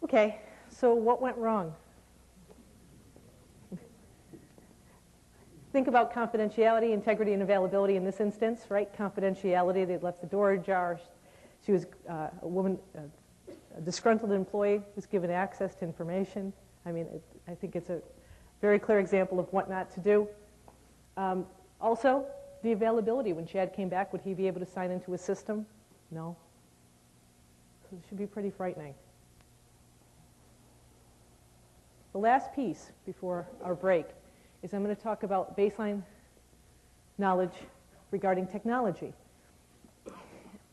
Okay, so what went wrong? Think about confidentiality, integrity, and availability in this instance, right? Confidentiality, they left the door ajar. She was a disgruntled employee was given access to information. I mean, I think it's a very clear example of what not to do. Also, the availability. When Chad came back, would he be able to sign into a system? No. So it should be pretty frightening. The last piece before our break is I'm going to talk about baseline knowledge regarding technology.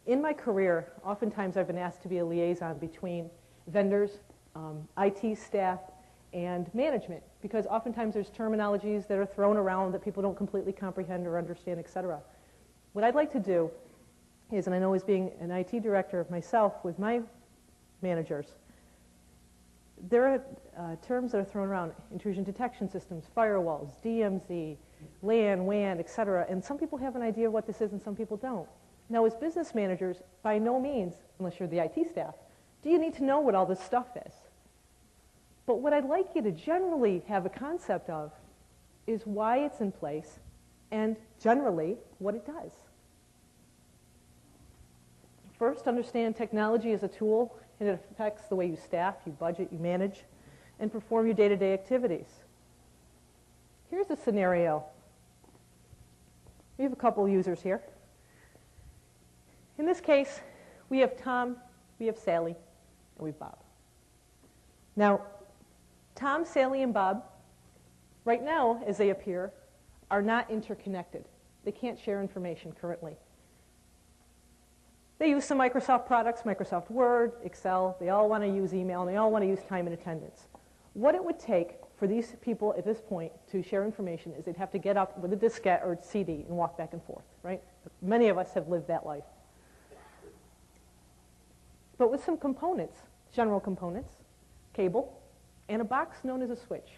In my career, oftentimes I've been asked to be a liaison between vendors, IT staff, and management, because oftentimes there's terminologies that are thrown around that people don't completely comprehend or understand, et cetera. What I'd like to do is, and I know as being an IT director myself with my managers, there are terms that are thrown around: intrusion detection systems, firewalls, DMZ, LAN, WAN, et cetera, and some people have an idea of what this is and some people don't. Now, as business managers, by no means, unless you're the IT staff, do you need to know what all this stuff is. But what I'd like you to generally have a concept of is why it's in place and generally what it does. First, understand technology as a tool, and it affects the way you staff, you budget, you manage, and perform your day-to-day activities. Here's a scenario. We have a couple users here. In this case, we have Tom, we have Sally, and we have Bob. Now, Tom, Sally, and Bob, right now, as they appear, are not interconnected. They can't share information currently. They use some Microsoft products, Microsoft Word, Excel. They all want to use email, and they all want to use time and attendance. What it would take for these people at this point to share information is they'd have to get up with a diskette or a CD and walk back and forth, right? Many of us have lived that life. But with some components, general components, cable, and a box known as a switch,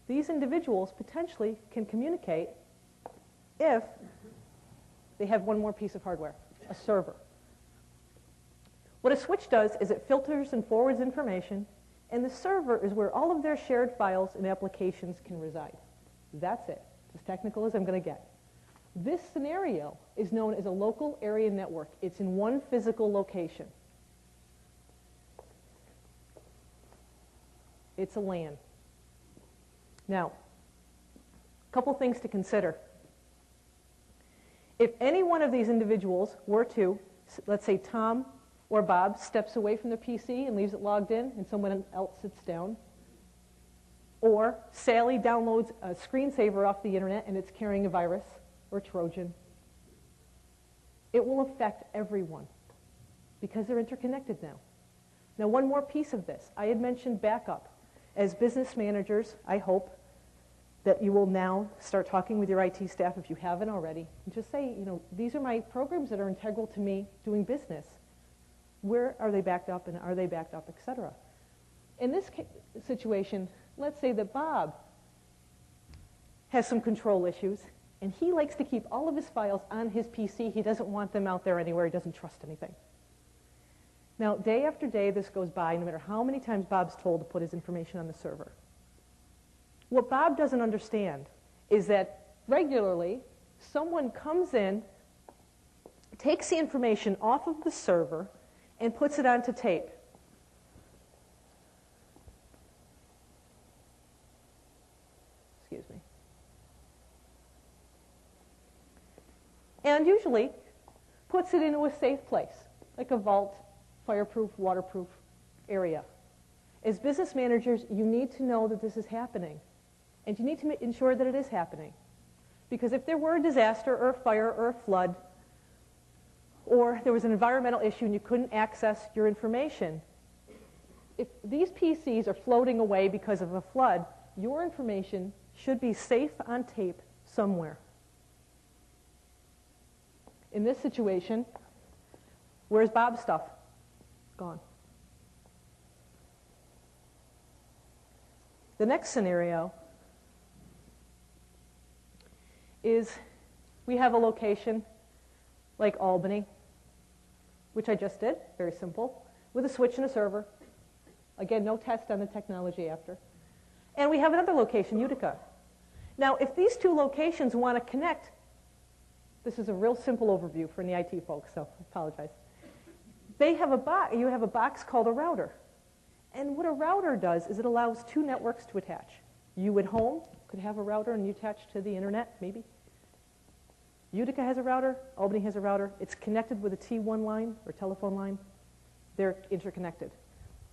these individuals potentially can communicate if they have one more piece of hardware, a server. What a switch does is it filters and forwards information, and the server is where all of their shared files and applications can reside. That's it. It's as technical as I'm going to get. This scenario is known as a local area network. It's in one physical location. It's a LAN. Now, a couple things to consider. If any one of these individuals were to, let's say Tom or Bob, steps away from the PC and leaves it logged in and someone else sits down, or Sally downloads a screensaver off the internet and it's carrying a virus or Trojan, it will affect everyone because they're interconnected now. Now, one more piece of this. I had mentioned backup. As business managers, I hope that you will now start talking with your IT staff, if you haven't already, and just say, you know, these are my programs that are integral to me doing business. Where are they backed up, and are they backed up, et cetera? In this situation, let's say that Bob has some control issues, and he likes to keep all of his files on his PC. He doesn't want them out there anywhere. He doesn't trust anything. Now, day after day, this goes by, no matter how many times Bob's told to put his information on the server. What Bob doesn't understand is that regularly, someone comes in, takes the information off of the server, and puts it onto tape. Excuse me. And usually puts it into a safe place, like a vault, fireproof, waterproof area. As business managers, you need to know that this is happening. And you need to ensure that it is happening. Because if there were a disaster or a fire or a flood, or there was an environmental issue and you couldn't access your information, if these PCs are floating away because of a flood, your information should be safe on tape somewhere. In this situation, where's Bob's stuff? Gone. The next scenario is we have a location like Albany, which I just did, very simple, with a switch and a server, Again, no test on the technology after. And we have another location, Utica. Now, if these two locations want to connect, this is a real simple overview for any IT folks, so I apologize. You have a box called a router. And what a router does is it allows two networks to attach. You at home could have a router and you attach to the internet, maybe. Utica has a router, Albany has a router. It's connected with a T1 line or telephone line. They're interconnected.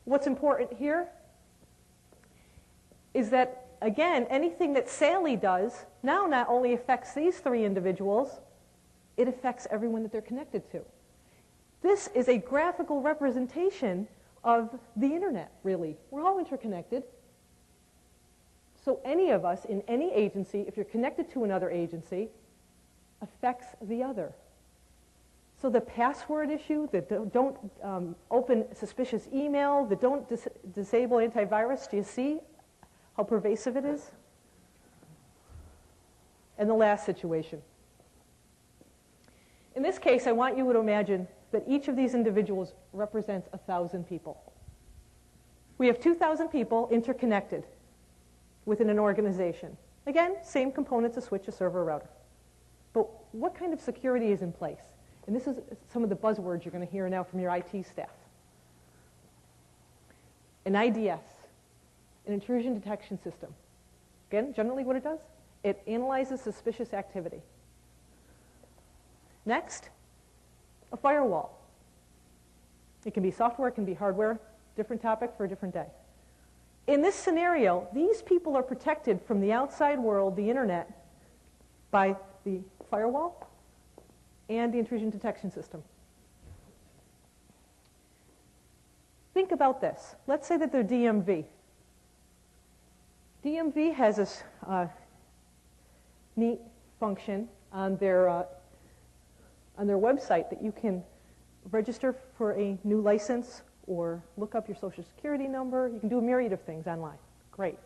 What's important here is that, again, anything that Sally does now not only affects these three individuals, it affects everyone that they're connected to. This is a graphical representation of the internet, really. We're all interconnected. So any of us in any agency, if you're connected to another agency, affects the other. So the password issue, that don't open suspicious email, that don't disable antivirus, do you see how pervasive it is? And the last situation. In this case, I want you to imagine that each of these individuals represents 1,000 people. We have 2,000 people interconnected within an organization. Again, same components, a switch, a server, a router. But what kind of security is in place? And this is some of the buzzwords you're going to hear now from your IT staff. An IDS, an intrusion detection system. Again, generally what it does, it analyzes suspicious activity. Next, a firewall. It can be software, it can be hardware, different topic for a different day. In this scenario, these people are protected from the outside world, the internet, by the firewall and the intrusion detection system. Think about this. Let's say that they're DMV. DMV has this neat function on their website that you can register for a new license or look up your social security number. You can do a myriad of things online. Great.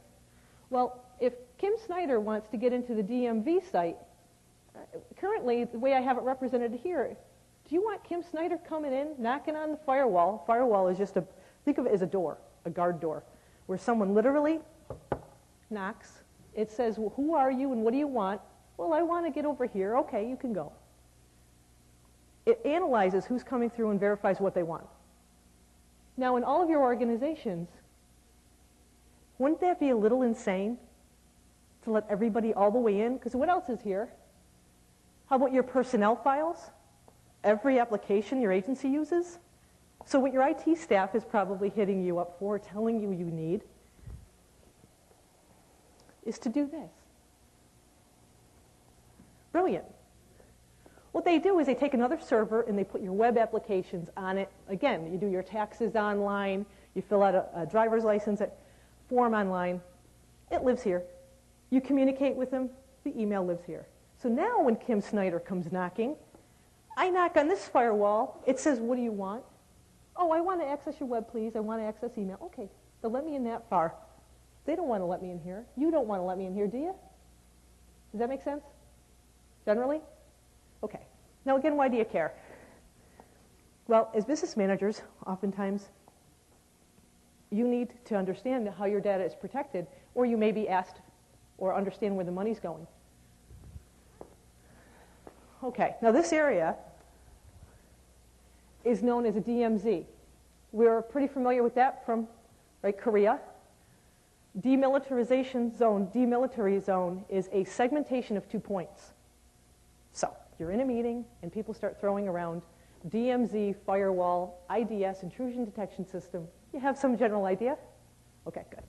Well, if Kim Snyder wants to get into the DMV site, currently, the way I have it represented here, do you want Kim Snyder coming in, knocking on the firewall? Firewall is just think of it as a door, a guard door, where someone literally knocks. It says, well, who are you and what do you want? Well, I want to get over here. Okay, you can go. It analyzes who's coming through and verifies what they want. Now, in all of your organizations, wouldn't that be a little insane to let everybody all the way in? Because what else is here? How about your personnel files? Every application your agency uses? So what your IT staff is probably hitting you up for, telling you you need, is to do this. Brilliant. What they do is they take another server and they put your web applications on it. Again, you do your taxes online, you fill out a driver's license form online. It lives here. You communicate with them, the email lives here. So now when Kim Snyder comes knocking, I knock on this firewall. It says, what do you want? Oh, I want to access your web, please. I want to access email. Okay, they'll let me in that far. They don't want to let me in here. You don't want to let me in here, do you? Does that make sense? Generally? Okay. Now again, why do you care? Well, as business managers, oftentimes, you need to understand how your data is protected, or you may be asked or understand where the money's going. Okay, now this area is known as a DMZ. We're pretty familiar with that from Korea. Demilitarization zone, demilitary zone, is a segmentation of 2 points. So, you're in a meeting and people start throwing around DMZ, firewall, IDS, intrusion detection system. You have some general idea? Okay, good.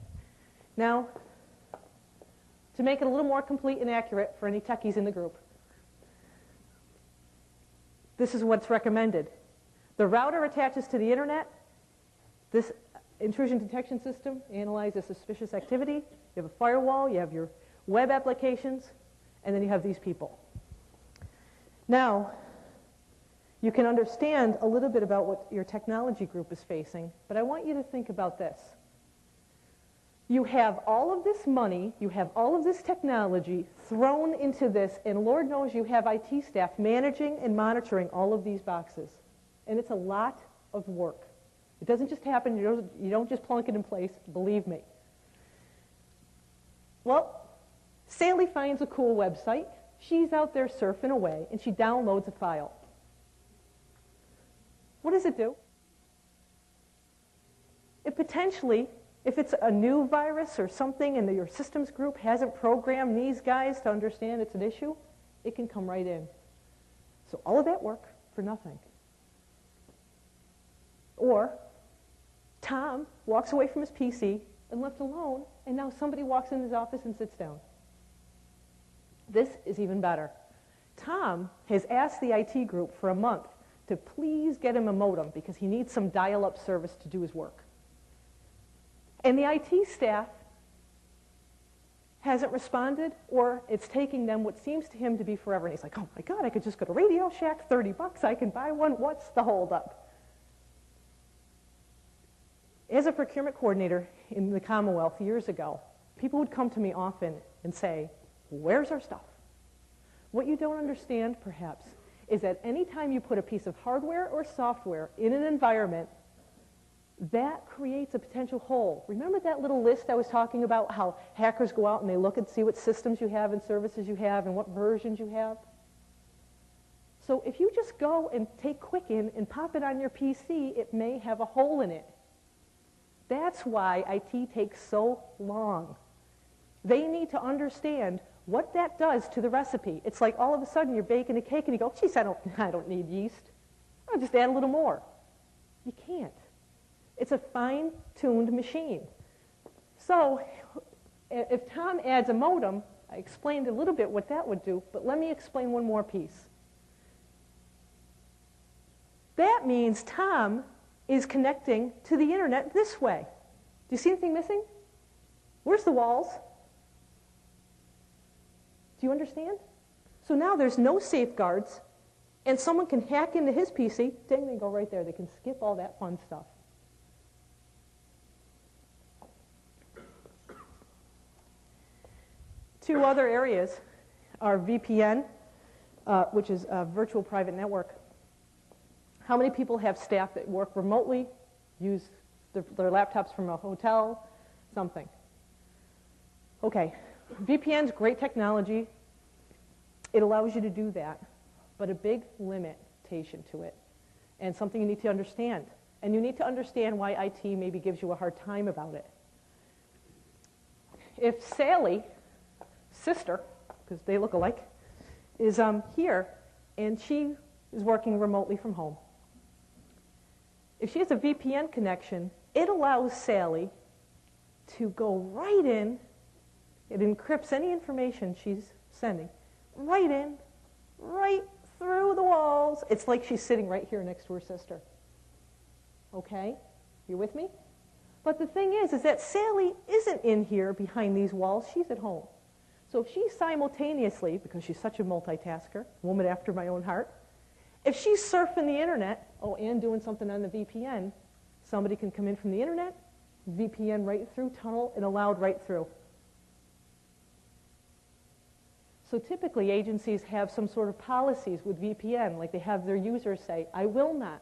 Now, to make it a little more complete and accurate for any techies in the group, this is what's recommended. The router attaches to the internet. This intrusion detection system analyzes suspicious activity. You have a firewall, you have your web applications, and then you have these people. Now, you can understand a little bit about what your technology group is facing, but I want you to think about this. You have all of this money, you have all of this technology thrown into this, and Lord knows you have IT staff managing and monitoring all of these boxes. And it's a lot of work. It doesn't just happen. You don't just plunk it in place, believe me. Well, Sally finds a cool website. She's out there surfing away, and she downloads a file. What does it do? It potentially, if it's a new virus or something and your systems group hasn't programmed these guys to understand it's an issue, it can come right in. So all of that work for nothing. Or Tom walks away from his PC and left alone, and now somebody walks in his office and sits down. This is even better. Tom has asked the IT group for a month to please get him a modem because he needs some dial-up service to do his work. And the IT staff hasn't responded, or it's taking them what seems to him to be forever. And he's like, oh my God, I could just go to Radio Shack, $30, I can buy one. What's the holdup? As a procurement coordinator in the Commonwealth years ago, people would come to me often and say, where's our stuff? What you don't understand, perhaps, is that any time you put a piece of hardware or software in an environment, that creates a potential hole. Remember that little list I was talking about, how hackers go out and they look and see what systems you have and services you have and what versions you have? So if you just go and take Quicken and pop it on your PC, it may have a hole in it. That's why IT takes so long. They need to understand what that does to the recipe. It's like all of a sudden you're baking a cake and you go, geez, I don't need yeast. I'll just add a little more. You can't. It's a fine-tuned machine. So if Tom adds a modem, I explained a little bit what that would do, but let me explain one more piece. That means Tom is connecting to the internet this way. Do you see anything missing? Where's the walls? Do you understand? So now there's no safeguards, and someone can hack into his PC. Dang, they go right there. They can skip all that fun stuff. Two other areas are VPN, which is a virtual private network. How many people have staff that work remotely, use their laptops from a hotel, something? Okay, VPN's great technology. It allows you to do that, but a big limitation to it, and something you need to understand. And you need to understand why IT maybe gives you a hard time about it. If Sally, sister, because they look alike, is here, and she is working remotely from home. If she has a VPN connection, it allows Sally to go right in. It encrypts any information she's sending right in, right through the walls. It's like she's sitting right here next to her sister. Okay? You with me? But the thing is that Sally isn't in here behind these walls. She's at home. So if she simultaneously, because she's such a multitasker, woman after my own heart, if she's surfing the internet, and doing something on the VPN, somebody can come in from the internet, VPN right through, tunnel, and allowed right through. So typically agencies have some sort of policies with VPN, like they have their users say, I will not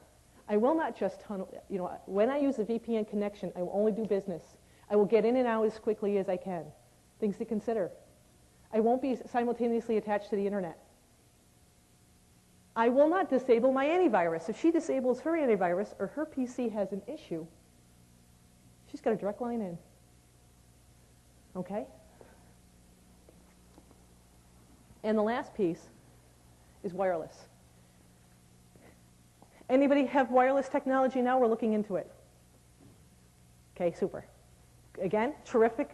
just tunnel, when I use a VPN connection, I will only do business. I will get in and out as quickly as I can. Things to consider. I won't be simultaneously attached to the internet. I will not disable my antivirus. If she disables her antivirus or her PC has an issue, she's got a direct line in. Okay? And the last piece is wireless. Anybody have wireless technology now? We're looking into it. Okay, super. Again, terrific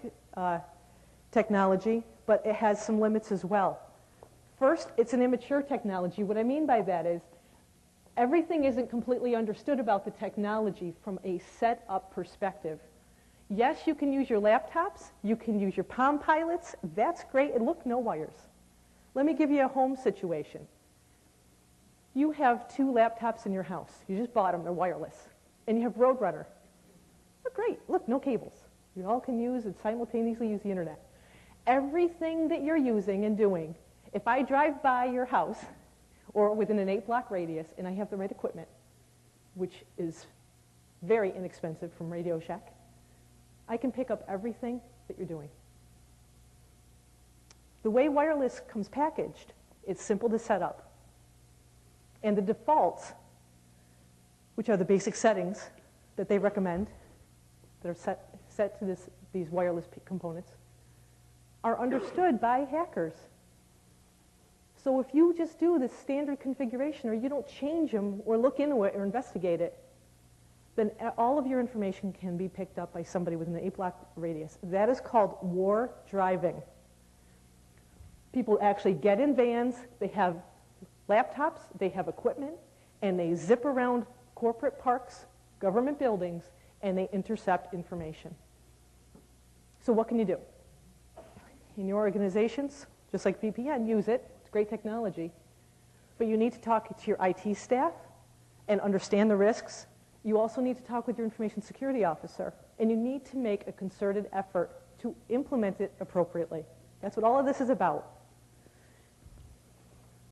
technology, but it has some limits as well. First, it's an immature technology. What I mean by that is everything isn't completely understood about the technology from a set-up perspective. Yes, you can use your laptops. You can use your Palm Pilots. That's great. And look, no wires. Let me give you a home situation. You have 2 laptops in your house. You just bought them. They're wireless. And you have Roadrunner. Oh, great. Look, no cables. You all can use and simultaneously use the internet. Everything that you're using and doing, if I drive by your house or within an 8-block radius and I have the right equipment, which is very inexpensive from Radio Shack. I can pick up everything that you're doing. The way wireless comes packaged, it's simple to set up. And the defaults, which are the basic settings that they recommend, that are set to these wireless components, are understood by hackers. So if you just do the standard configuration, or you don't change them or look into it or investigate it, then all of your information can be picked up by somebody within the 8-block radius. That is called war driving. People actually get in vans, they have laptops, they have equipment, and they zip around corporate parks, government buildings, and they intercept information. So what can you do? In your organizations, just like VPN, use it. It's great technology. But you need to talk to your IT staff and understand the risks. You also need to talk with your information security officer, and you need to make a concerted effort to implement it appropriately. That's what all of this is about.